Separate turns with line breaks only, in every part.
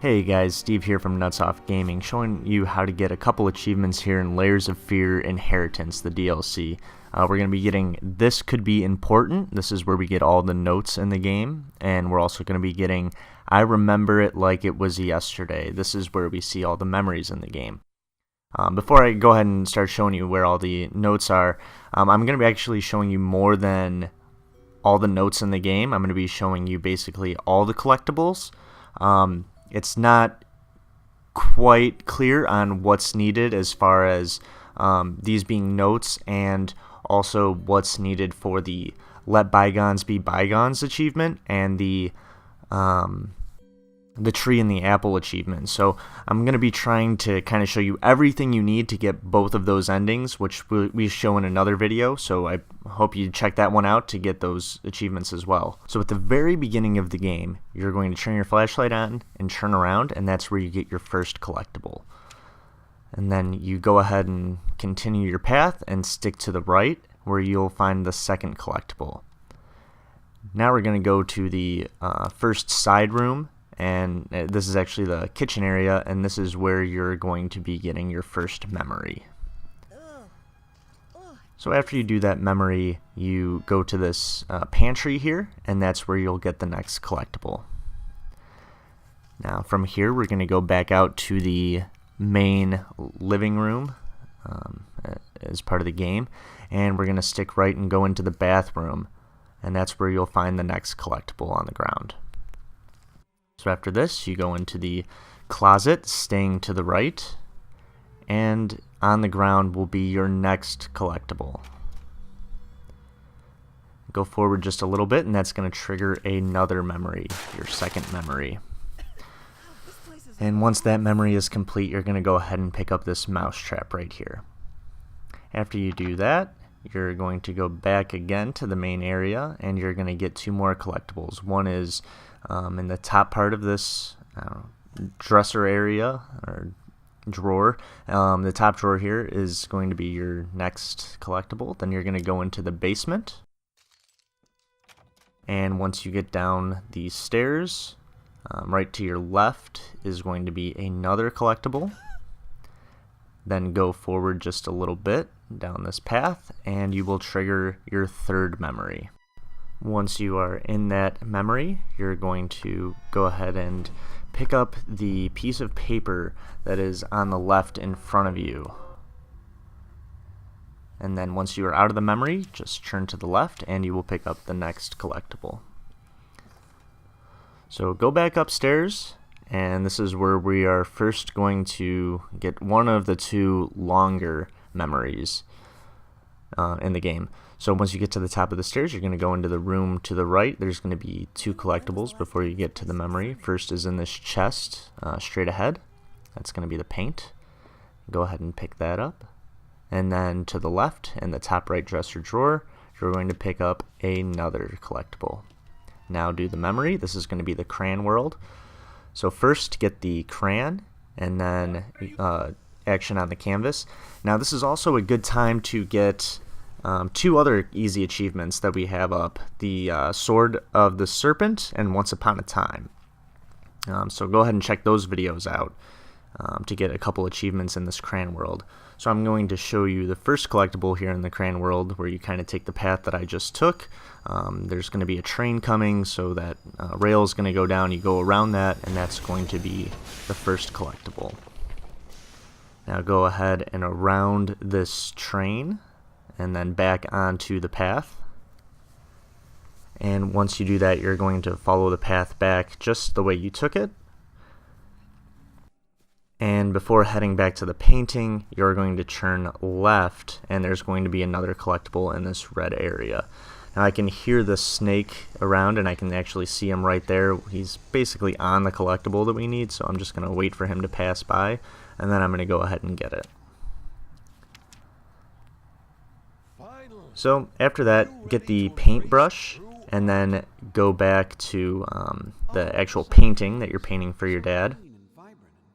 Hey guys, Steve here from Nuts Off Gaming, showing you how to get a couple achievements here in Layers of Fear Inheritance, the DLC. We're going to be getting This Could Be Important. This is where we get all the notes in the game, and we're also going to be getting I Remember It Like It Was Yesterday. This is where we see all the memories in the game. Before I go ahead and start showing you where all the notes are, I'm going to be actually showing you more than all the notes in the game. I'm going to be showing you basically all the collectibles. It's not quite clear on what's needed as far as these being notes, and also what's needed for the Let Bygones Be Bygones achievement and the Tree and the Apple achievement. So I'm going to be trying to kind of show you everything you need to get both of those endings, which we show in another video, so I hope you check that one out to get those achievements as well. So at the very beginning of the game, you're going to turn your flashlight on and turn around, and that's where you get your first collectible. And then you go ahead and continue your path and stick to the right, where you'll find the second collectible. Now we're going to go to the first side room, and this is actually the kitchen area, and this is where you're going to be getting your first memory. So after you do that memory, you go to this pantry here, and that's where you'll get the next collectible. Now from here, we're going to go back out to the main living room as part of the game, and we're going to stick right and go into the bathroom, and that's where you'll find the next collectible on the ground. So after this, you go into the closet, staying to the right, and on the ground will be your next collectible. Go forward just a little bit, and that's going to trigger another memory, your second memory. And once that memory is complete, you're going to go ahead and pick up this mouse trap right here. After you do that, you're going to go back again to the main area, and you're going to get two more collectibles. One is in the top part of this dresser area or drawer. The top drawer here is going to be your next collectible. Then you're going to go into the basement, and once you get down these stairs, right to your left is going to be another collectible. Then go forward just a little bit down this path, and you will trigger your third memory. Once you are in that memory, you're going to go ahead and pick up the piece of paper that is on the left in front of you. And then once you are out of the memory, just turn to the left and you will pick up the next collectible. So go back upstairs, and this is where we are first going to get one of the two longer memories in the game. So once you get to the top of the stairs, you're going to go into the room to the right. There's going to be two collectibles before you get to the memory. First is in this chest straight ahead. That's going to be the paint. Go ahead and pick that up. And then to the left, in the top right dresser drawer, you're going to pick up another collectible. Now do the memory. This is going to be the Crayon world. So first get the crayon, and then action on the canvas. Now this is also a good time to get two other easy achievements that we have up, the Sword of the Serpent and Once Upon a Time. So go ahead and check those videos out to get a couple achievements in this Crayon world. So I'm going to show you the first collectible here in the Crayon world, where you kind of take the path that I just took. There's going to be a train coming, so that rail is going to go down. You go around that, and that's going to be the first collectible. Now go ahead and around this train, and then back onto the path. And once you do that, you're going to follow the path back just the way you took it. And before heading back to the painting, you're going to turn left, and there's going to be another collectible in this red area. Now I can hear the snake around, and I can actually see him right there. He's basically on the collectible that we need, so I'm just going to wait for him to pass by, and then I'm going to go ahead and get it. So after that, get the paintbrush, and then go back to the actual painting that you're painting for your dad.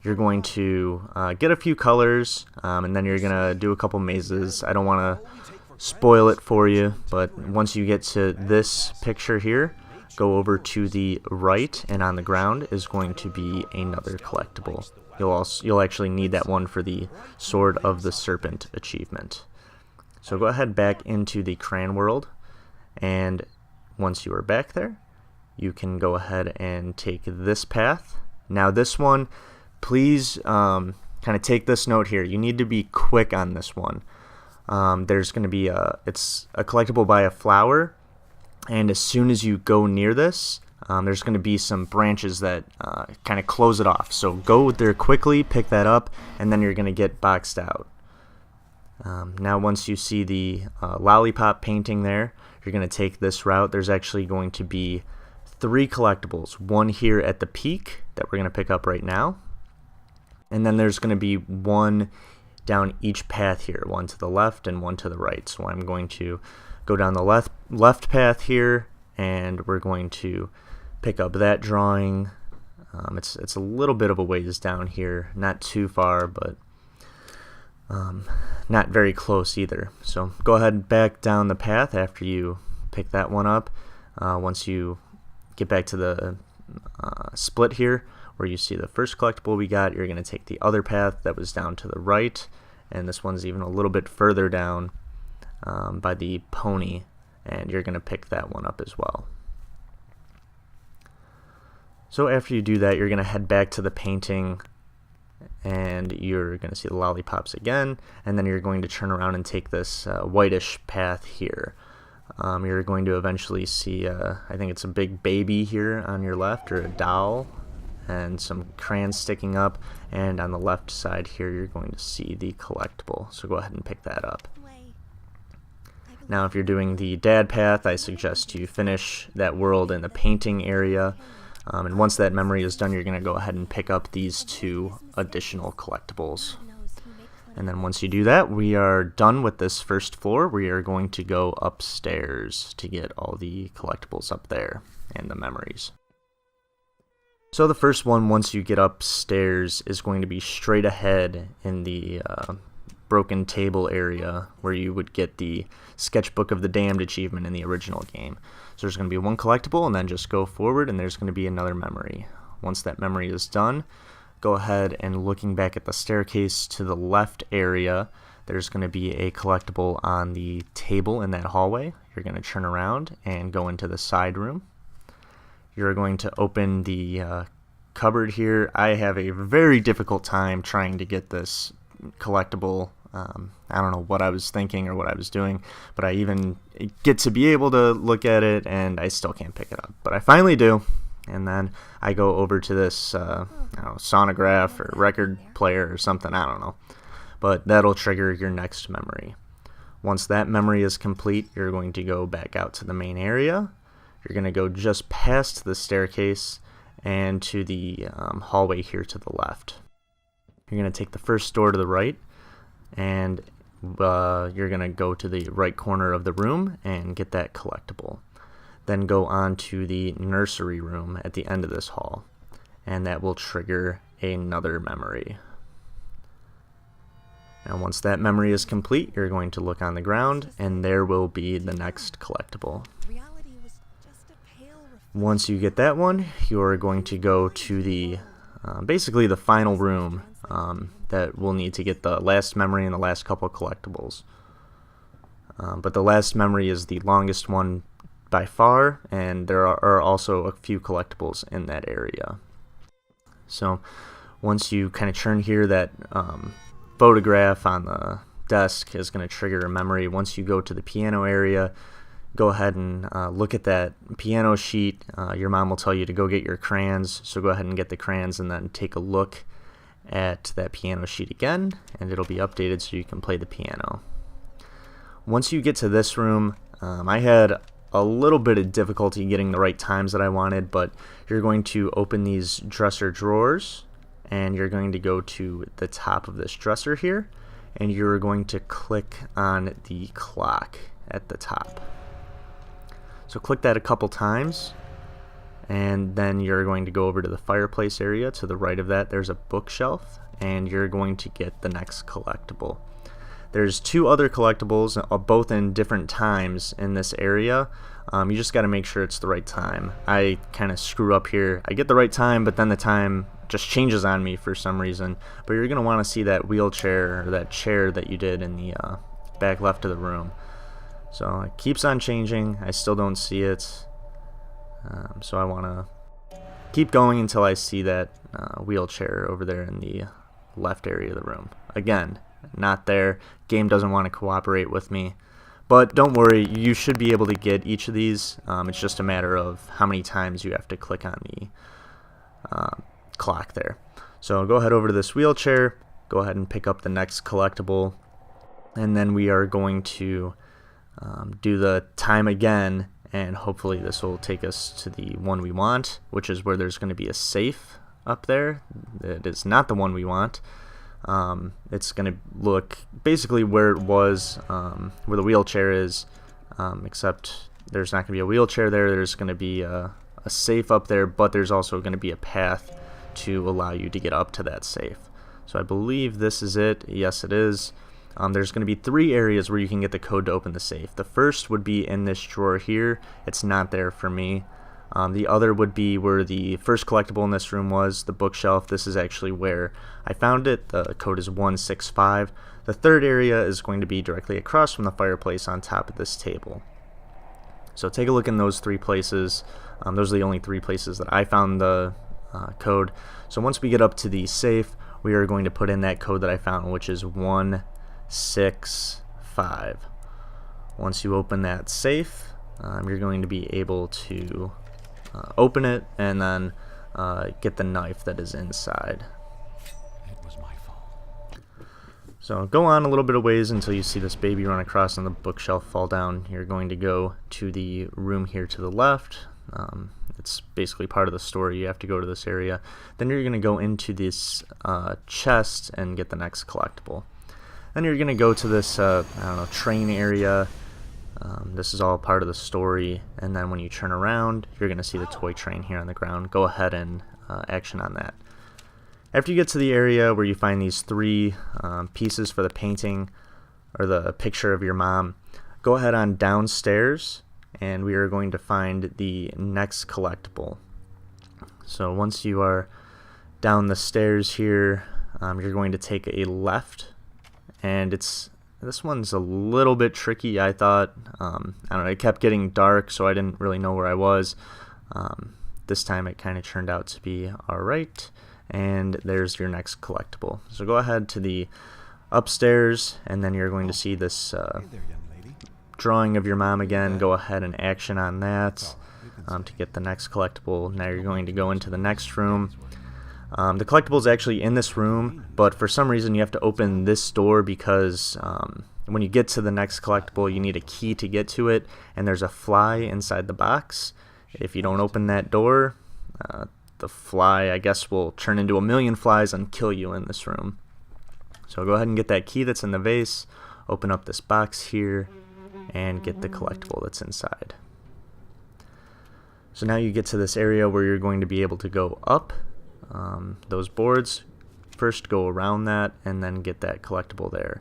You're going to get a few colors, and then you're going to do a couple mazes. I don't want to spoil it for you, but once you get to this picture here, go over to the right, and on the ground is going to be another collectible. You'll actually need that one for the Sword of the Serpent achievement. So go ahead back into the Crayon world, and once you are back there, you can go ahead and take this path. Now this one, please kind of take this note here. You need to be quick on this one. There's going to be it's a collectible by a flower, and as soon as you go near this, there's going to be some branches that kind of close it off. So go there quickly, pick that up, and then you're going to get boxed out. Now once you see the lollipop painting there, you're going to take this route. There's actually going to be 3 collectibles, one here at the peak that we're going to pick up right now, and then there's going to be one down each path here, one to the left and one to the right. So I'm going to go down the left path here, and we're going to pick up that drawing. It's a little bit of a ways down here, not too far, but not very close either. So go ahead and back down the path after you pick that one up. Once you get back to the split here where you see the first collectible we got, you're going to take the other path that was down to the right, and this one's even a little bit further down by the pony, and you're going to pick that one up as well. So after you do that, you're going to head back to the painting, and you're going to see the lollipops again, and then you're going to turn around and take this whitish path here. You're going to eventually see, I think it's a big baby here on your left, or a doll, and some crayons sticking up, and on the left side here you're going to see the collectible, so go ahead and pick that up. Now if you're doing the dad path, I suggest you finish that world in the painting area, and once that memory is done, you're going to go ahead and pick up these 2 additional collectibles. And then once you do that, we are done with this first floor. We are going to go upstairs to get all the collectibles up there and the memories. So the first one, once you get upstairs, is going to be straight ahead in the broken table area where you would get the Sketchbook of the Damned achievement in the original game. So there's going to be one collectible, and then just go forward, and there's going to be another memory. Once that memory is done, go ahead and looking back at the staircase to the left area, there's going to be a collectible on the table in that hallway. You're going to turn around and go into the side room. You're going to open the cupboard here. I have a very difficult time trying to get this collectible. I don't know what I was thinking or what I was doing, but I even get to be able to look at it, and I still can't pick it up. But I finally do. And then I go over to this sonograph or record player or something, I don't know. But that'll trigger your next memory. Once that memory is complete, you're going to go back out to the main area. You're going to go just past the staircase and to the hallway here to the left. You're going to take the first door to the right, and you're going to go to the right corner of the room and get that collectible. Then go on to the nursery room at the end of this hall, and that will trigger another memory. And once that memory is complete, you're going to look on the ground, and there will be the next collectible. Once you get that one, you're going to go to the basically the final room that will need to get the last memory and the last couple collectibles. But the last memory is the longest one by far, and there are also a few collectibles in that area. So once you kind of turn here, that photograph on the desk is going to trigger a memory. Once you go to the piano area, go ahead and look at that piano sheet. Your mom will tell you to go get your crayons, so go ahead and get the crayons and then take a look at that piano sheet again, and it'll be updated so you can play the piano. Once you get to this room, I had a little bit of difficulty getting the right times that I wanted, but you're going to open these dresser drawers, and you're going to go to the top of this dresser here, and you're going to click on the clock at the top. So click that a couple times, and then you're going to go over to the fireplace area. To the right of that, there's a bookshelf, and you're going to get the next collectible. There's 2 other collectibles, both in different times in this area. You just got to make sure it's the right time. I kind of screw up here. I get the right time, but then the time just changes on me for some reason. But you're going to want to see that wheelchair, or that chair that you did in the back left of the room. So it keeps on changing. I still don't see it. So I want to keep going until I see that wheelchair over there in the left area of the room. Again, not there. Game doesn't want to cooperate with me. But don't worry, you should be able to get each of these. It's just a matter of how many times you have to click on the clock there. So go ahead over to this wheelchair, go ahead and pick up the next collectible, and then we are going to do the time again, and hopefully this will take us to the one we want, which is where there's going to be a safe up there. It is not the one we want. It's going to look basically where it was, where the wheelchair is, except there's not going to be a wheelchair there. There's going to be a safe up there, but there's also going to be a path to allow you to get up to that safe. So I believe this is it. Yes, it is. There's going to be 3 areas where you can get the code to open the safe. The first would be in this drawer here. It's not there for me. The other would be where the first collectible in this room was, the bookshelf. This is actually where I found it. The code is 165. The third area is going to be directly across from the fireplace on top of this table. So take a look in those 3 places. Those are the only 3 places that I found the code. So once we get up to the safe, we are going to put in that code that I found, which is 165. Once you open that safe, you're going to be able to open it and then get the knife that is inside.
It was my fault.
So go on a little bit of ways until you see this baby run across and the bookshelf fall down. You're going to go to the room here to the left. It's basically part of the story. You have to go to this area. Then you're going to go into this chest and get the next collectible. Then you're going to go to this I don't know, train area. This is all part of the story, and then when you turn around, you're going to see the toy train here on the ground. Go ahead and action on that. After you get to the area where you find these 3 pieces for the painting or the picture of your mom, go ahead on downstairs, and we are going to find the next collectible. So once you are down the stairs here, you're going to take a left, and this one's a little bit tricky, I thought. I don't know, it kept getting dark, so I didn't really know where I was. This time it kind of turned out to be alright, and there's your next collectible. So go ahead to the upstairs, and then you're going to see this
Hey there, young lady.
drawing of your mom again. Go ahead and action on that to get the next collectible. Now you're going to go into the next room. The collectible is actually in this room, but for some reason you have to open this door because when you get to the next collectible, you need a key to get to it, and there's a fly inside the box. If you don't open that door, the fly, I guess, will turn into a million flies and kill you in this room. So go ahead and get that key that's in the vase, open up this box here, and get the collectible that's inside. So now you get to this area where you're going to be able to go up those boards. First go around that and then get that collectible there.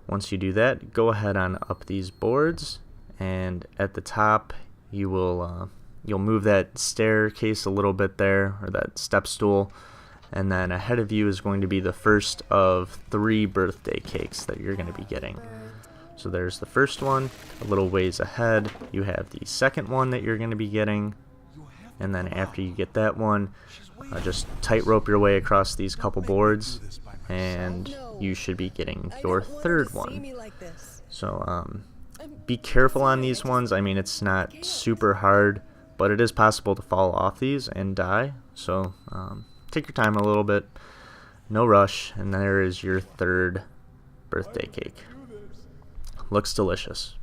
Once you do that, go ahead on up these boards, and at the top you will you'll move that staircase a little bit there, or that step stool, and then ahead of you is going to be the first of 3 birthday cakes that you're going to be getting. So there's the first one. A little ways ahead you have the second one that you're going to be getting, and then after you get that one, just tightrope your way across these couple boards, and you should be getting your third one. So be careful on these ones. I mean, it's not super hard, but it is possible to fall off these and die. So take your time a little bit, no rush, and there is your 3rd birthday cake. Looks delicious.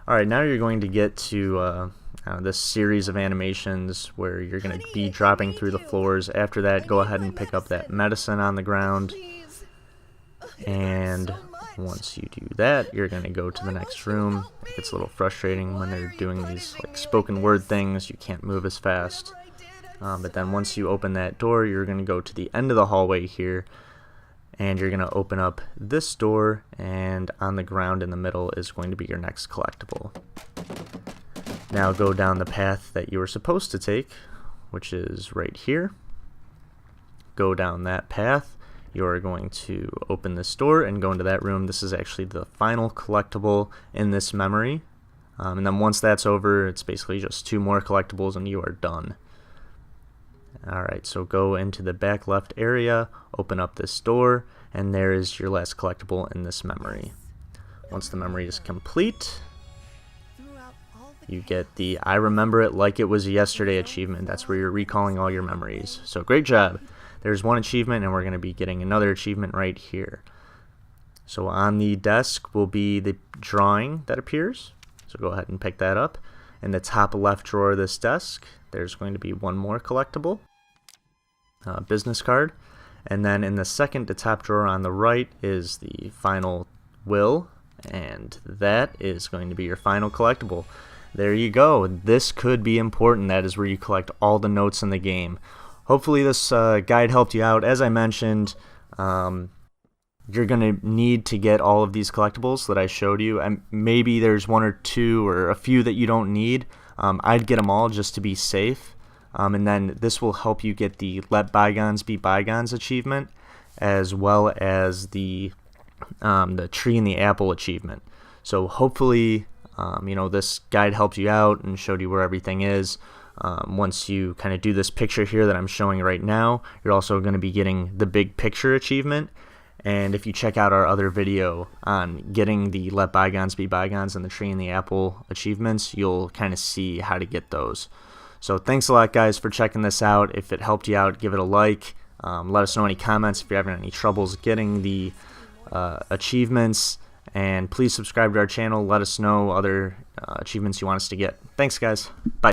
Alright, now you're going to get to this series of animations where you're going to be dropping through the floors. After that, go ahead and pick up that medicine on the ground, and once you do that, you're going to go to the next room. It gets a little frustrating when they're doing these like spoken word things. You can't move as fast, but then once you open that door, you're going to go to the end of the hallway here, and you're going to open up this door, and on the ground in the middle is going to be your next collectible. Now go down the path that you were supposed to take, which is right here. Go down that path. You're going to open this door and go into that room. This is actually the final collectible in this memory. And then once that's over, it's basically just 2 more collectibles and you are done. Alright, so go into the back left area, open up this door, and there is your last collectible in this memory. Once the memory is complete, you get the I remember it like it was yesterday achievement. That's where you're recalling all your memories. So great job. There's one achievement, and we're going to be getting another achievement right here. So on the desk will be the drawing that appears. So go ahead and pick that up. In the top left drawer of this desk, there's going to be one more collectible, business card. And then in the second to top drawer on the right is the final will, and that is going to be your final collectible. There you go. This could be important. That is where you collect all the notes in the game. Hopefully this guide helped you out. As I mentioned, you're going to need to get all of these collectibles that I showed you, and maybe there's 1 or 2 or a few that you don't need. I'd get them all just to be safe, and then this will help you get the Let Bygones Be Bygones achievement, as well as the Tree and the Apple achievement. So hopefully this guide helped you out and showed you where everything is. Once you kind of do this picture here that I'm showing right now, you're also going to be getting the Big Picture achievement. And if you check out our other video on getting the Let Bygones Be Bygones and the Tree and the Apple achievements, you'll kind of see how to get those. So thanks a lot, guys, for checking this out. If it helped you out, give it a like. Let us know any comments if you're having any troubles getting the achievements. And please subscribe to our channel. Let us know other achievements you want us to get. Thanks, guys. Bye.